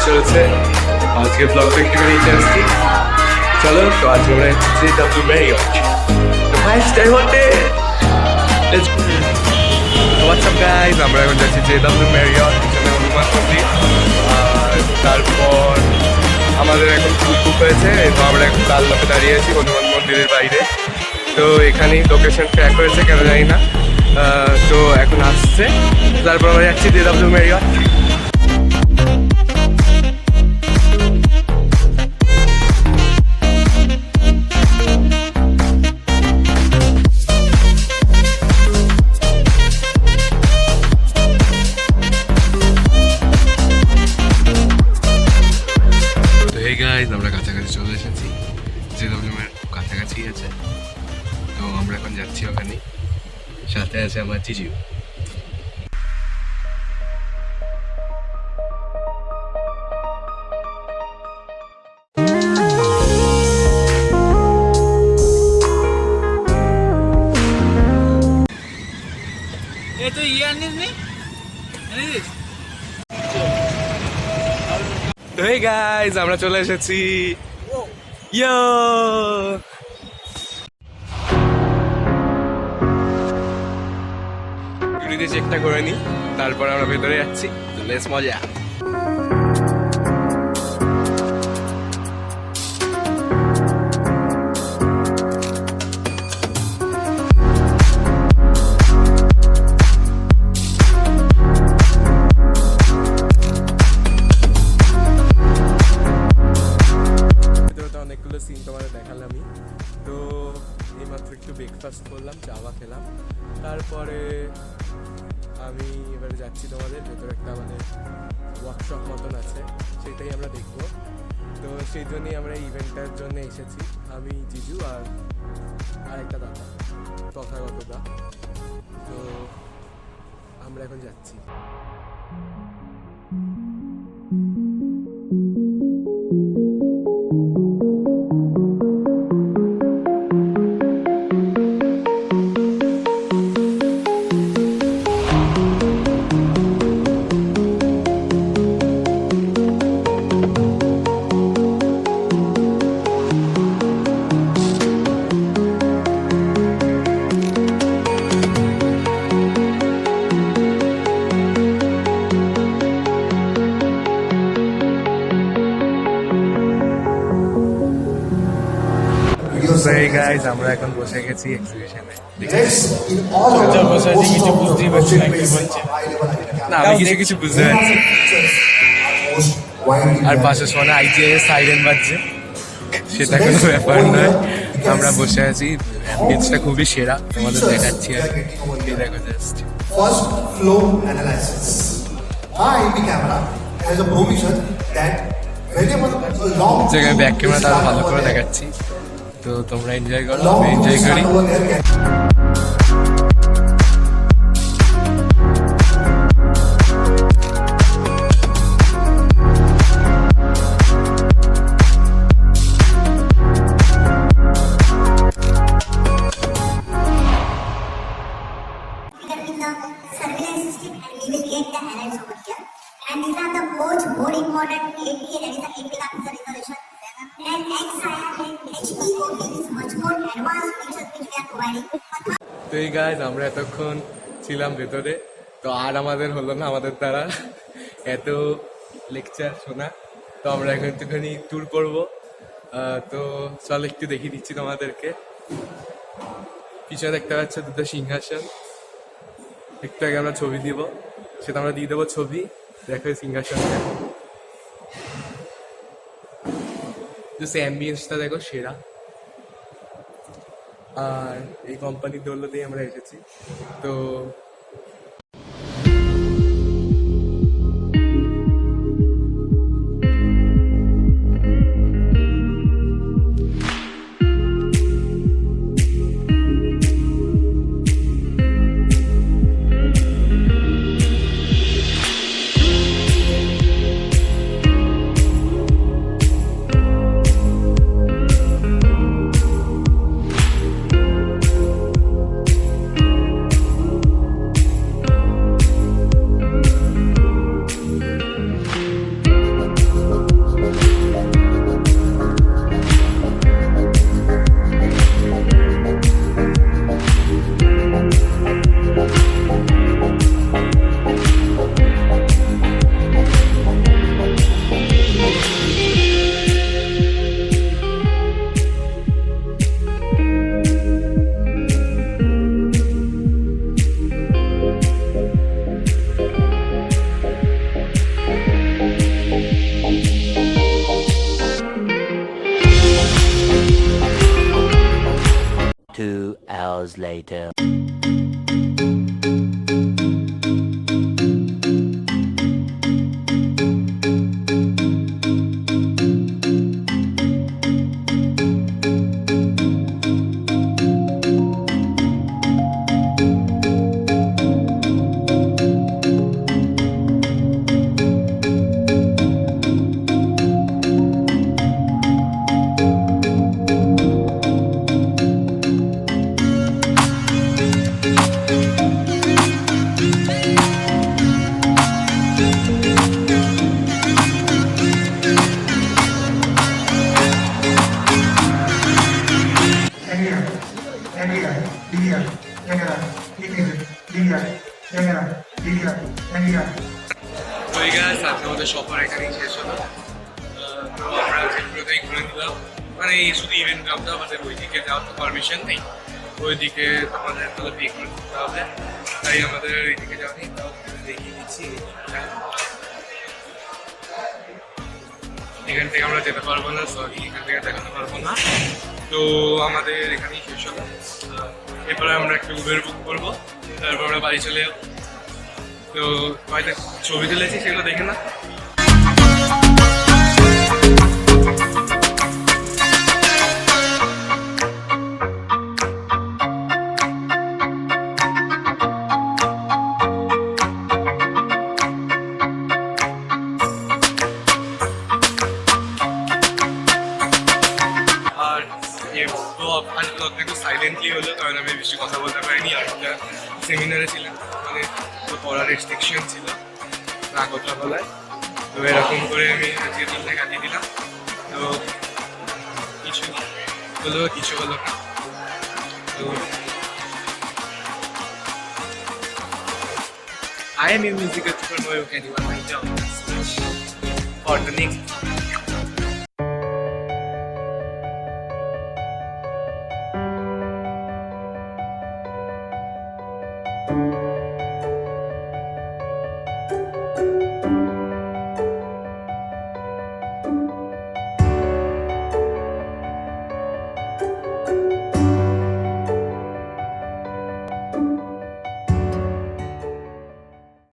চলছে। আজকে ব্লগটা একটুখানি নিতে আসছি। চলো, তো আজকে আমরা যাচ্ছি W Marriott, the 5-star hotel. WhatsApp guys, আমরা এখন যাচ্ছি যে ডাব্লিউ ম্যারিয়ট, এখানে হনুমান মন্দির। আর তারপর আমাদের এখন বুক হয়েছে, তো আমরা এখন লাল লোকে দাঁড়িয়ে আছি হনুমান মন্দিরের বাইরে। তো এখানেই লোকেশন ট্র্যাক হয়েছে, কেন জানি না। তো এখন আসছে, তারপর আমরা যাচ্ছি যে ডাব্লিউ ম্যারিয়ট। আমরা কাছাকাছি চলে এসেছি, যে ডাব্লিউএর কাছাকাছি আছে। তো আমরা এখন যাচ্ছি ওখানে, সাথে আছে আমার জিজু। তো হে গাইজ, আমরা চলে এসেছি। ইয়ো, ঘুরিতে চেকটা করে নি, তারপর আমরা ভেতরে যাচ্ছি। বেশ মজা। অনেকগুলো সিন তোমাদের দেখালামই। তো এইমাত্র একটু ব্রেকফাস্ট করলাম, চাওয়া খেলাম। তারপরে আমি এবারে যাচ্ছি তোমাদের ভেতরে, একটা মানে ওয়ার্কশপ মতন আছে, সেটাই আমরা দেখবো। তো সেই জন্যই আমরা ইভেন্টটার জন্য এসেছি, আমি জিজু আর আরেকটা দাদা, তথাগত দা। তো আমরা এখন যাচ্ছি। আমরা এখন বসে গেছি এক্সিবিশনে। কিছু বুঝতেই পারছি না কি বলছে। না, আমি কিছু বুঝতে পারছি। আর পাশে শোনা আইটিআই সাইরেন বাজছে, সেটা কোনো ব্যাপার নয়। আমরা বসে আছি, অ্যাম্বিয়েন্সটা খুবই সেরা, তোমাদের দেখাচ্ছি। আর এই দেখো just first flow analysis. the camera has a provision that whenever a long জায়গায় ব্যাক ক্যামেরা তারা ভালো করে দেখাচ্ছি। তো তোমরা এনজয় করো, আমি এনজয় করি। And these are the more important APA, that is the APA officer resolution. And XIR and HikVision is much more advanced features which we are providing. তো এই গাইজ, আমরা এতক্ষণ ছিলাম ভেতরে, তো আর আমাদের হলো না আমাদের দ্বারা এত লেকচার শোনা। তো আমরা এখন একটুখানি ট্যুর করবো। তো চল একটু দেখিয়ে দিচ্ছি তোমাদেরকে। পিছনে দেখতে পাচ্ছ দুটো সিংহাসন, একটু আগে আমরা ছবি দিব, সেটা আমরা দিয়ে দেবো ছবি। দেখো সিংহাসন, অ্যাম্বিয়েন্সটা দেখো সেরা। আর এই কোম্পানির দৌলতেই আমরা এসেছি। তো 2 hours later. তো এই গাছ আজকে আমাদের সফর এখানেই শেষ হলো। তো আমরা যেগুলোতেই ঘুরে নিলাম, মানে এই শুধু ইভেন্ট গ্রাউন্ডটা, আমাদের ওইদিকে যাওয়ার তো পারমিশন নেই, ওইদিকে আমাদের তাহলে পে করে দিতে হবে, তাই আমাদের এইদিকে যাওয়া নেই। তাও দেখিয়ে দিচ্ছি, এখান থেকে আমরা যেতে পারবো না, সরি এখান থেকে দেখাতে পারবো না। তো আমাদের এখানেই শেষ হলো। এরপরে আমরা একটা উবের বুক করবো, তারপর আমরা বাড়ি চলে যাবো। তো কয়েকটা ছবি তুলেছি, সেগুলো দেখে না। আর একটু সাইলেন্টলি হলো, কারণ আমি বেশি কথা বলতে পারিনি। আর একটা সেমিনারে ছিলাম, মানে তো পড়ার রেস্ট্রিকশন ছিল না কথা বলায়। তো এরকম করে আমি আজকে দিনটা কাটিয়ে দিলাম। তো কিছু হলো, কিছু হলো না। তো I am a musical entrepreneur who can do my job for the next